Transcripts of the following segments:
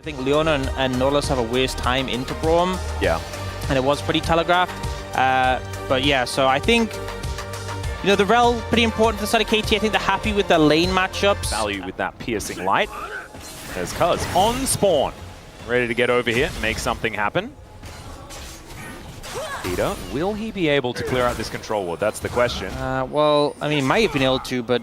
I think Leona and Nautilus have a worse time into Braum. Yeah. And it was pretty telegraphed. But yeah, so I think, you know, the Rel, pretty important for the side of KT. I think they're happy with their lane matchups. Value with that piercing light. There's Cuz on spawn. Ready to get over here, make something happen. Peter, will he be able to clear out this control ward? That's the question. Well, I mean, he might have been able to, but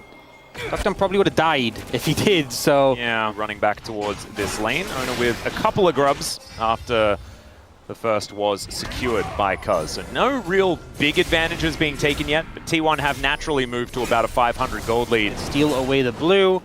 Dr. probably would have died if he did, so... Yeah, running back towards this lane. Owner with a couple of grubs after the first was secured by Cuz. So no real big advantages being taken yet, but T1 have naturally moved to about a 500 gold lead. Steal away the blue,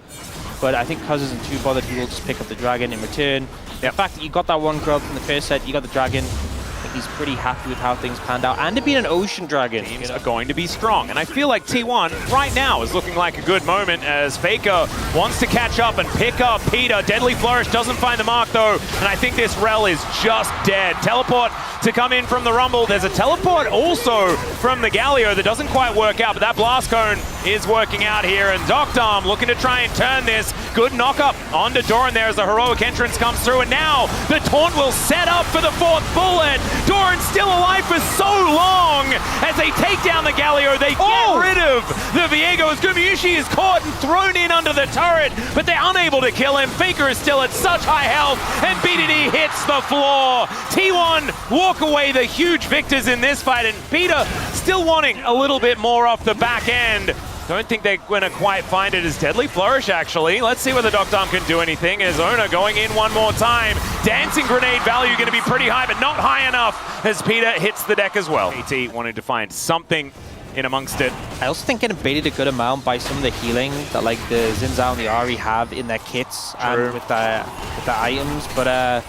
but I think Cuz isn't too bothered. He will just pick up the dragon in return. The fact that you got that one grub from the first set, you got the dragon, I think he's pretty happy with how things panned out. And it being an ocean dragon. Teams are going to be strong. And I feel like T1 right now is looking like a good moment as Faker wants to catch up and pick up Peter. Deadly Flourish doesn't find the mark though. And I think this Rel is just dead. Teleport to come in from the Rumble. There's a teleport also from the Galio that doesn't quite work out, but that Blast Cone is working out here. And Doctarm looking to try and turn this. Good knock up onto Doran there as the heroic entrance comes through. And now the taunt will set up for the 4th bullet. Doran still alive for so long as they take down the Galio. They get rid of the Viegos. Gumayusi is caught and thrown in under the turret, but they're unable to kill him. Faker is still at such high health, and BDD hits the floor. T1 walk away the huge victors in this fight, and Peter still wanting a little bit more off the back end. Don't think they're going to quite find it as Deadly Flourish, actually. Let's see whether Doctarm can do anything. As Owner going in one more time. Dancing Grenade value going to be pretty high, but not high enough as Peter hits the deck as well. KT wanted to find something in amongst it. I also think getting baited a good amount by some of the healing that like the Xin Zhao and the Ahri have in their kits and with the items, but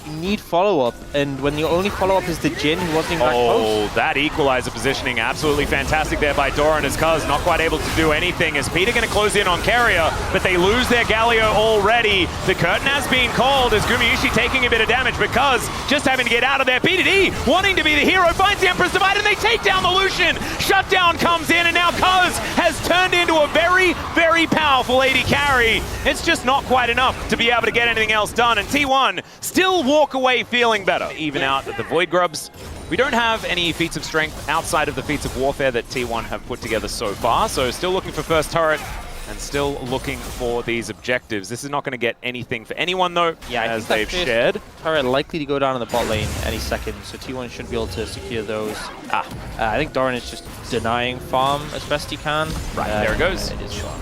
you need follow-up, and when the only follow-up is the Jhin, who wasn't even that close. That equalizer positioning absolutely fantastic there by Doran as Cuz not quite able to do anything as Peter going to close in on Carrier, but they lose their Galio already. The curtain has been called as Gumayusi taking a bit of damage, but Cuz just having to get out of there. BDD wanting to be the hero, finds the Emperor's Divide, and they take down the Lucian. Shutdown comes in, and now Cuz has turned into a very, very powerful AD carry. It's just not quite enough to be able to get anything else done, and T1 still walk away feeling better. Even out at the Void Grubs. We don't have any feats of strength outside of the feats of warfare that T1 have put together so far, so still looking for first turret and still looking for these objectives. This is not going to get anything for anyone though, as they've shared. Turret likely to go down in the bot lane any second, so T1 should be able to secure those. I think Doran is just denying farm as best he can. Right, there it goes. It is farm.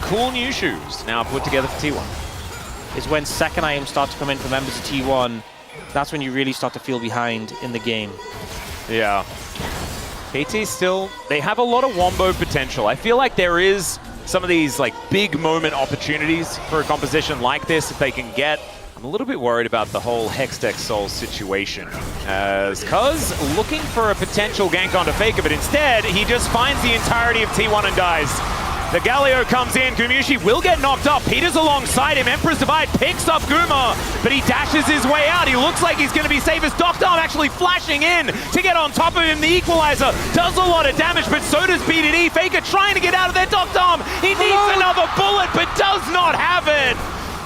Cool new shoes now put together for T1. Is when second items start to come in for members of T1, that's when you really start to feel behind in the game. Yeah. KT still, they have a lot of wombo potential. I feel like there is some of these like big moment opportunities for a composition like this if they can get. I'm a little bit worried about the whole Hextech Soul situation. As Cuz looking for a potential gank onto Faker, but instead he just finds the entirety of T1 and dies. The Galio comes in, Gumayusi will get knocked up. Peter's alongside him, Emperor's Divide picks up Guma, but he dashes his way out. He looks like he's going to be safe as Doctarm actually flashing in to get on top of him. The equalizer does a lot of damage, but so does BDD. Faker trying to get out of there, Doctarm. He needs another bullet, but does not have it.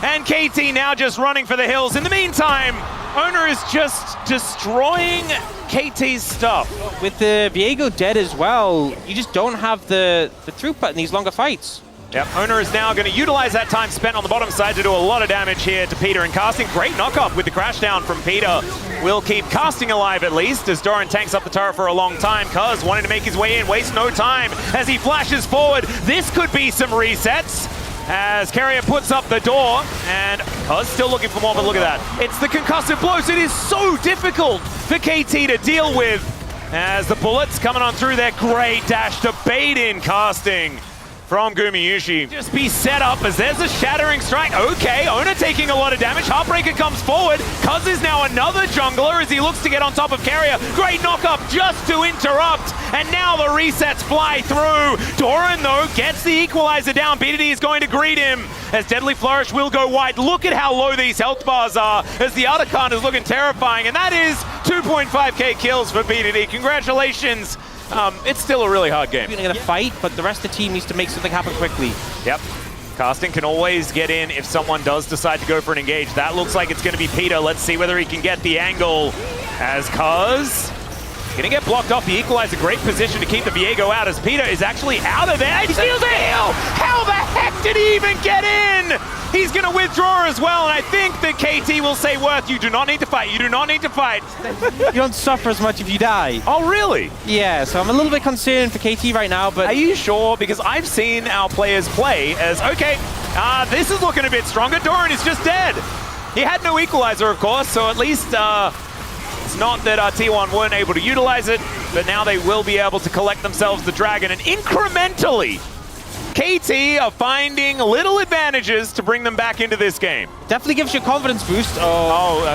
And KT now just running for the hills. In the meantime, Owner is just destroying KT's stuff. With the Viego dead as well, you just don't have the throughput in these longer fights. Yep, Owner is now going to utilize that time spent on the bottom side to do a lot of damage here to Peter and casting. Great knock-up with the crash down from Peter. Will keep casting alive at least as Doran tanks up the turret for a long time. Cuz wanting to make his way in, waste no time as he flashes forward. This could be some resets. As Carrier puts up the door, and Cuz still looking for more, but look at that. It's the concussive blows. It is so difficult for KT to deal with. As the bullets coming on through their great dash to bait in casting from Gumayusi. Just be set up as there's a shattering strike. Okay, Owner taking a lot of damage. Heartbreaker comes forward. Cuz is now another jungler as he looks to get on top of Carrier. Great knock-up just to interrupt. And now the resets fly through. Doran, though, gets the equalizer down. BDD is going to greet him as Deadly Flourish will go wide. Look at how low these health bars are as the Otacon is looking terrifying. And that is 2.5k kills for BDD. Congratulations. It's still a really hard game. You're going to fight, but the rest of the team needs to make something happen quickly. Yep. Casting can always get in if someone does decide to go for an engage. That looks like it's going to be Peter. Let's see whether he can get the angle as Cuz gonna get blocked off the equalizer. Great position to keep the Viego out as Peter is actually out of there. He steals a heal! How the heck did he even get in? He's gonna withdraw as well, and I think that KT will say, Worth, you do not need to fight. You do not need to fight. You don't suffer as much if you die. Oh, really? Yeah, so I'm a little bit concerned for KT right now, but... Are you sure? Because I've seen our players play as, okay, this is looking a bit stronger. Doran is just dead. He had no equalizer, of course, so at least it's not that T1 weren't able to utilize it, but now they will be able to collect themselves the dragon, and incrementally, KT are finding little advantages to bring them back into this game. Definitely gives you a confidence boost.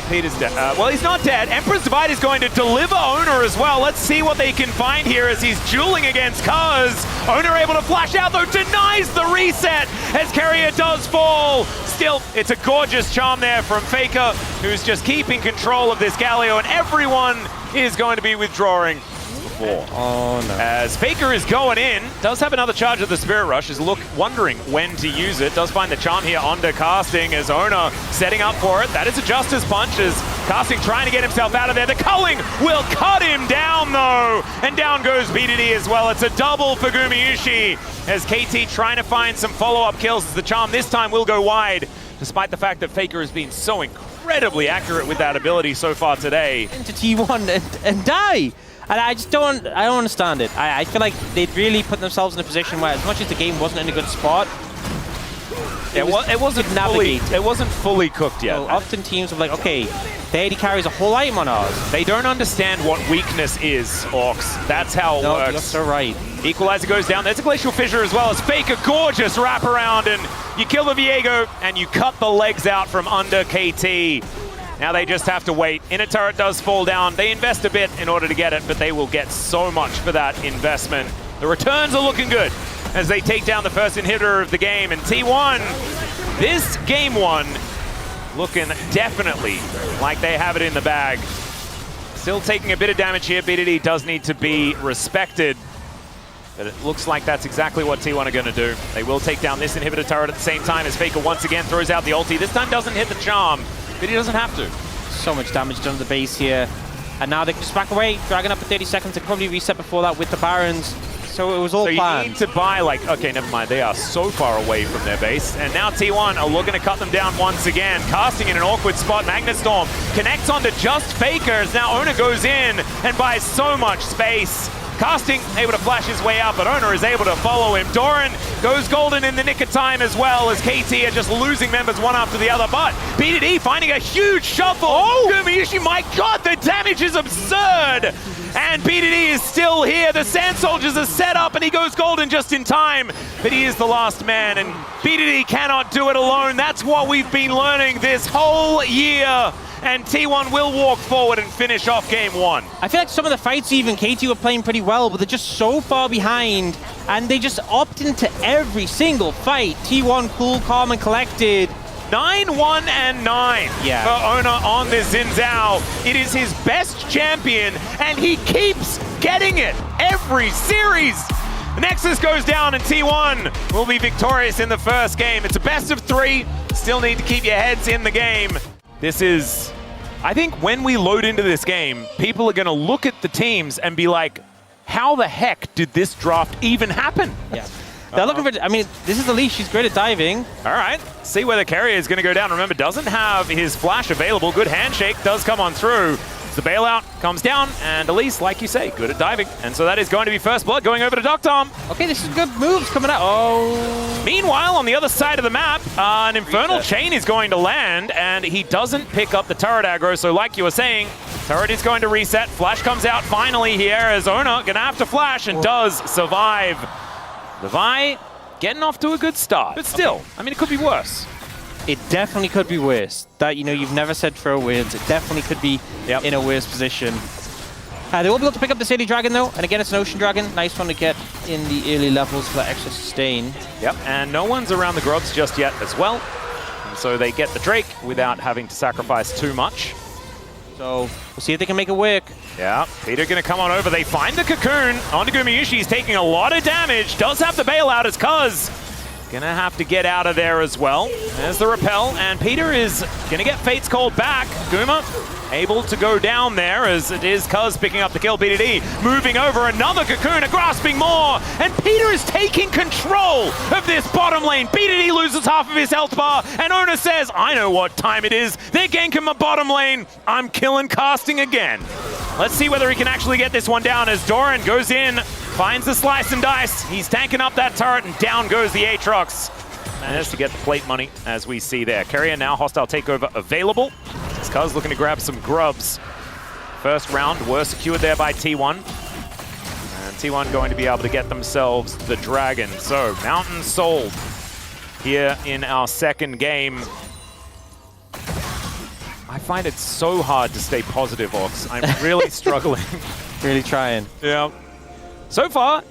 Peter's dead. Well, he's not dead. Emperor's Divide is going to deliver Owner as well. Let's see what they can find here as he's dueling against Cuz. Owner able to flash out, though, denies the reset as Carrier does fall. Still, it's a gorgeous charm there from Faker, who's just keeping control of this Galio, and everyone is going to be withdrawing. Oh no. As Faker is going in, does have another charge of the Spirit Rush, is wondering when to use it. Does find the charm here onto Casting as Owner setting up for it. That is a Justice Punch as Casting trying to get himself out of there. The culling will cut him down though, and down goes BDD as well. It's a double for Gumayusi as KT trying to find some follow-up kills as the charm this time will go wide, despite the fact that Faker has been so incredibly accurate with that ability so far today. Into T1 and die! And I just don't understand it. I feel like they'd really put themselves in a position where, as much as the game wasn't in a good spot, it wasn't fully cooked yet. So often teams are like, okay, the AD carries a whole item on ours. They don't understand what weakness is, Orcs. That's how it works. You're so right. Equalizer goes down. There's a Glacial Fissure as well as Faker. Gorgeous wraparound, and you kill the Viego, and you cut the legs out from under KT. Now they just have to wait. Inner turret does fall down. They invest a bit in order to get it, but they will get so much for that investment. The returns are looking good as they take down the first inhibitor of the game. And T1, this game one, looking definitely like they have it in the bag. Still taking a bit of damage here. BDD does need to be respected, but it looks like that's exactly what T1 are going to do. They will take down this inhibitor turret at the same time as Faker once again throws out the ulti. This time doesn't hit the charm, but he doesn't have to. So much damage done to the base here. And now they can just back away. Dragon up at 30 seconds. They could probably reset before that with the Barons. So it was all planned. You need to buy, like, okay, never mind. They are so far away from their base. And now T1 are looking to cut them down once again. Casting in an awkward spot. Magnet Storm connects onto just Faker as now Owner goes in and buys so much space. Casting able to flash his way out, but Owner is able to follow him. Doran goes golden in the nick of time as well as KT are just losing members one after the other. But BDD finding a huge shuffle. Oh, Gumayusi, my God, the damage is absurd. And BDD is still here. The Sand Soldiers are set up and he goes golden just in time. But he is the last man and BDD cannot do it alone. That's what we've been learning this whole year. And T1 will walk forward and finish off game one. I feel like some of the fights even, KT were playing pretty well, but they're just so far behind, and they just opt into every single fight. T1 cool, calm, and collected. 9-1 and 9 for Owner on this Xin Zhao. It is his best champion, and he keeps getting it every series. Nexus goes down, and T1 will be victorious in the first game. It's a best of 3. Still need to keep your heads in the game. This is, I think when we load into this game, people are going to look at the teams and be like, how the heck did this draft even happen? Yeah. They're looking for, I mean, this is Elise, she's great at diving. All right, see where the carrier is going to go down. Remember, doesn't have his flash available. Good handshake does come on through. The bailout comes down, and Elise, like you say, good at diving. And so that is going to be first blood going over to Doctom. Okay, this is good moves coming out. Oh. Meanwhile, on the other side of the map, an Infernal Chain is going to land, and he doesn't pick up the turret aggro. So like you were saying, turret is going to reset. Flash comes out finally here as Owner going to have to flash and does survive. Levi getting off to a good start, but still, I mean, it could be worse. It definitely could be worse. That, you know, you've never said throw wins. It definitely could be in a worse position. They will be able to pick up the City Dragon, though. And again, it's an Ocean Dragon. Nice one to get in the early levels for that extra sustain. Yep, and no one's around the Grots just yet as well. And so they get the Drake without having to sacrifice too much. So we'll see if they can make it work. Yeah, Peter going to come on over. They find the Cocoon onto Gumayusi. He's taking a lot of damage. Does have the bailout as Cuz Gonna have to get out of there as well. There's the repel, and Peter is gonna get Fate's called back. Guma able to go down there as it is Cuz picking up the kill. BDD moving over, another Cocoon, grasping more, and Peter is taking control of this bottom lane. BDD loses half of his health bar, and Ona says, I know what time it is. They're ganking my bottom lane. I'm killing casting again. Let's see whether he can actually get this one down as Doran goes in, finds the slice and dice. He's tanking up that turret, and down goes the Aatrox. Managed to get the plate money, as we see there. Carrier now, hostile takeover available. As Cuz looking to grab some grubs. First round were secured there by T1. And T1 going to be able to get themselves the dragon. So, Mountain sold here in our second game. I find it so hard to stay positive, Ox. I'm really struggling. Really trying. Yeah. So far,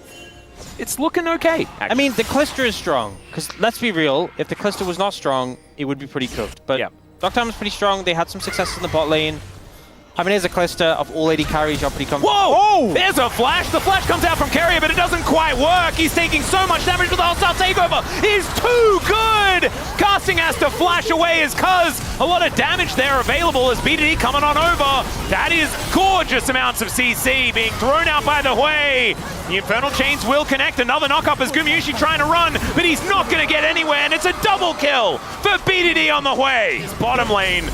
it's looking okay, actually. I mean, the Callister is strong. Because let's be real, if the Callister was not strong, it would be pretty cooked. But yeah. Dr. is pretty strong. They had some success in the bot lane. I mean, here's a Callister of all AD carries. You're pretty confident. Whoa! Oh! There's a flash. The flash comes out from Carrier, but it doesn't quite work. He's taking so much damage, but the hostile takeover is too good! Casting has to flash away as Cuz. A lot of damage there available as BDD coming on over. That is gorgeous amounts of CC being thrown out by the Hui. The Infernal Chains will connect. Another knock-up as Gumayusi trying to run, but he's not going to get anywhere, and it's a double kill for BDD on the Hui. His bottom lane.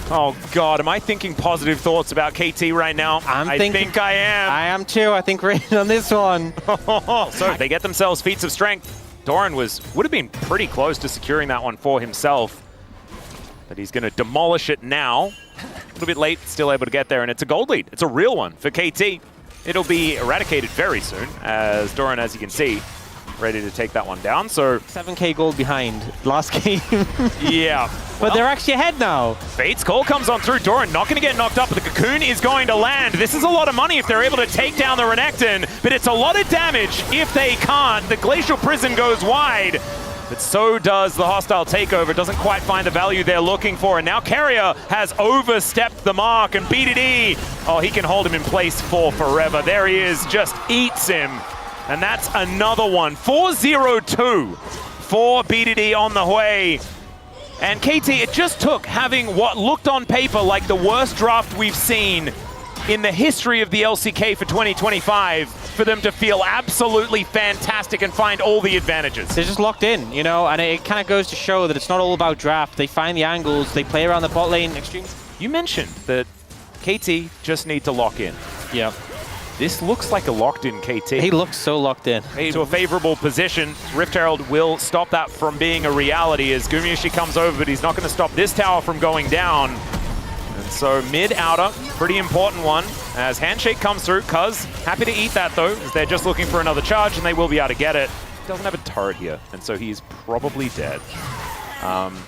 Oh God, am I thinking positive thoughts about KT right now? I think I am. I am too. I think we're in on this one. So they get themselves feats of strength. Doran would have been pretty close to securing that one for himself. But he's going to demolish it now. A little bit late, still able to get there, and it's a gold lead. It's a real one for KT. It'll be eradicated very soon, as Doran, as you can see, ready to take that one down. So 7k gold behind last game. Yeah. But they're actually ahead now. Fate's call comes on through. Doran not going to get knocked up, but the Cocoon is going to land. This is a lot of money if they're able to take down the Renekton, but it's a lot of damage if they can't. The Glacial Prison goes wide, but so does the hostile takeover. Doesn't quite find the value they're looking for, and now Carrier has overstepped the mark, and BDD, oh, he can hold him in place for forever. There he is, just eats him. And that's another one. 4-0-2 for BDD on the Hui. And KT, it just took having what looked on paper like the worst draft we've seen in the history of the LCK for 2025 for them to feel absolutely fantastic and find all the advantages. They're just locked in, you know, and it kind of goes to show that it's not all about draft. They find the angles, they play around the bot lane extremely. You mentioned that KT just need to lock in. Yeah. This looks like a locked-in KT. He looks so locked in. To a favorable position. Rift Herald will stop that from being a reality as Gumayusi comes over, but he's not going to stop this tower from going down. And so mid-outer, pretty important one, as Handshake comes through. Cuz happy to eat that though, as they're just looking for another charge, and they will be able to get it. He doesn't have a turret here, and so he's probably dead.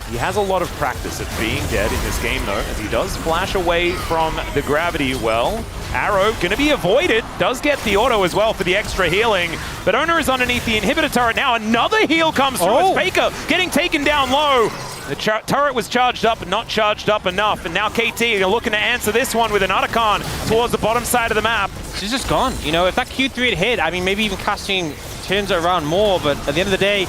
He has a lot of practice at being dead in this game though, as he does flash away from the gravity well. Arrow going to be avoided, does get the auto as well for the extra healing, but Ona is underneath the inhibitor turret now. Another heal comes through as Faker getting taken down low. The turret was charged up, but not charged up enough, and now KT are looking to answer this one with an Otacon towards the bottom side of the map. She's just gone. You know, if that Q3 had hit, I mean, maybe even casting turns it around more, but at the end of the day,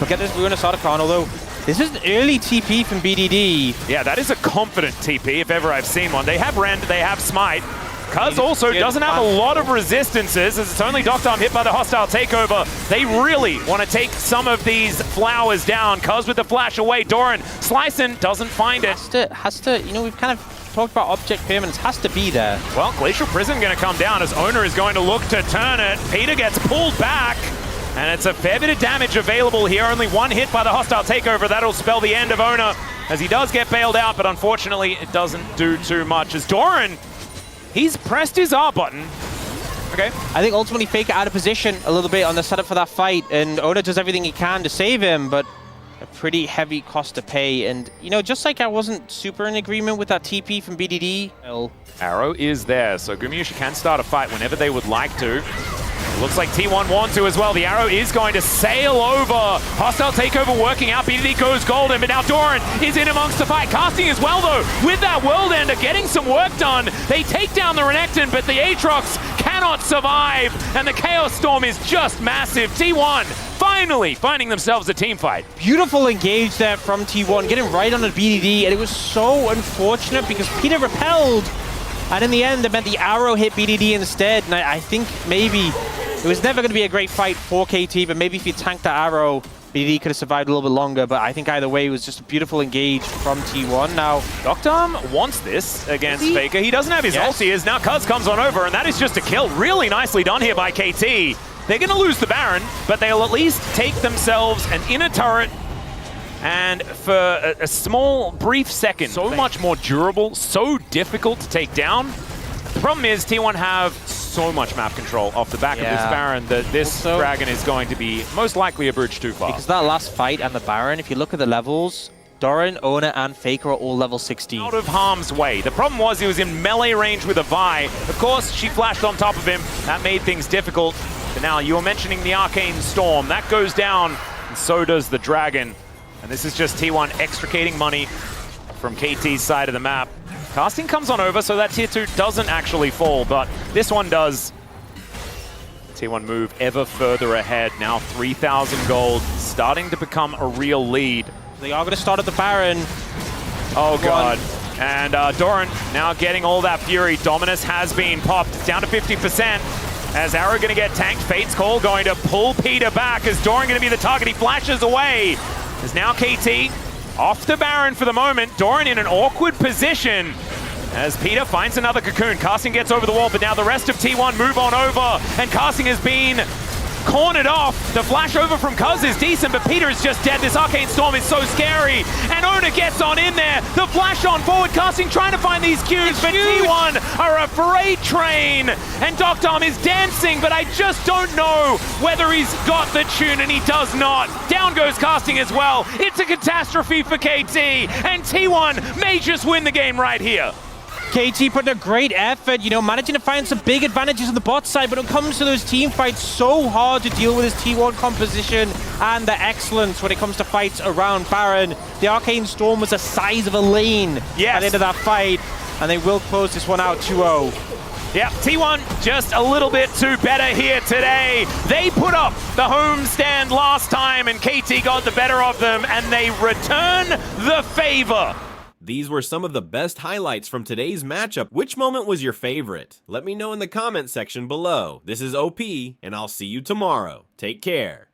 we'll get this Ruinous Otacon, although this is an early TP from BDD. Yeah, that is a confident TP, if ever I've seen one. They have Rend, they have Smite. Cuz also doesn't have a lot of resistances, as it's only Doctorm hit by the hostile takeover. They really want to take some of these flowers down. Cuz with the flash away, Doran slicing, doesn't find it. Has to, you know, we've kind of talked about object permanence, has to be there. Well, Glacial Prison going to come down as Owner is going to look to turn it. Peter gets pulled back, and it's a fair bit of damage available here. Only one hit by the hostile takeover. That'll spell the end of Owner, as he does get bailed out, but unfortunately it doesn't do too much. As Doran, he's pressed his R button. Okay. I think ultimately Faker out of position a little bit on the setup for that fight, and Oda does everything he can to save him, but a pretty heavy cost to pay. And, you know, just like I wasn't super in agreement with that TP from BDD. Arrow is there, so Gumayusi can start a fight whenever they would like to. Looks like T1 want to as well. The arrow is going to sail over. Hostile takeover working out. BDD goes golden, but now Doran is in amongst the fight. Casting as well, though, with that World Ender getting some work done. They take down the Renekton, but the Aatrox cannot survive, and the Chaos Storm is just massive. T1 finally finding themselves a team fight. Beautiful engage there from T1, getting right on the BDD, and it was so unfortunate because Peter repelled, and in the end, it meant the arrow hit BDD instead, and I think maybe it was never going to be a great fight for KT, but maybe if you tanked the arrow, BDD could have survived a little bit longer, but I think either way, it was just a beautiful engage from T1. Now, Doctom wants this against Faker. He doesn't have his ulti, as now Cuz comes on over, and that is just a kill. Really nicely done here by KT. They're going to lose the Baron, but they'll at least take themselves an inner turret, and for a small, brief second, so much more durable, so difficult to take down. The problem is T1 have so much map control off the back of this Baron that this Dragon is going to be most likely a bridge too far. Because that last fight and the Baron, if you look at the levels, Doran, Ona, and Faker are all level 16. Out of harm's way. The problem was he was in melee range with a Vi. Of course, she flashed on top of him. That made things difficult. But now you were mentioning the Arcane Storm. That goes down, and so does the Dragon. And this is just T1 extricating money from KT's side of the map. Casting comes on over, so that tier 2 doesn't actually fall, but this one does. T1 move ever further ahead. Now 3,000 gold, starting to become a real lead. They are going to start at the Baron. Oh god. And Doran now getting all that fury. Dominus has been popped. It's down to 50%. As Arrow going to get tanked. Fate's Call going to pull Peter back. As Doran going to be the target. He flashes away. As now KT off the Baron for the moment. Doran in an awkward position. As Peter finds another cocoon. Casting gets over the wall, but now the rest of T1 move on over. And Casting has been cornered off. The flash over from Cuz is decent, but Peter is just dead. This Arcane Storm is so scary. And Ona gets on in there. The flash on forward. Casting trying to find these Qs, but T1 are a freight train. And Doctom is dancing, but I just don't know whether he's got the tune, and he does not. Down goes Casting as well. It's a catastrophe for KT, and T1 may just win the game right here. KT putting a great effort, you know, managing to find some big advantages on the bot side, but when it comes to those team fights, so hard to deal with his T1 composition and the excellence when it comes to fights around Baron. The Arcane Storm was the size of a lane at the end of that fight, and they will close this one out 2-0. Yeah, T1 just a little bit too better here today. They put up the home stand last time, and KT got the better of them, and they return the favor. These were some of the best highlights from today's matchup. Which moment was your favorite? Let me know in the comment section below. This is OP, and I'll see you tomorrow. Take care.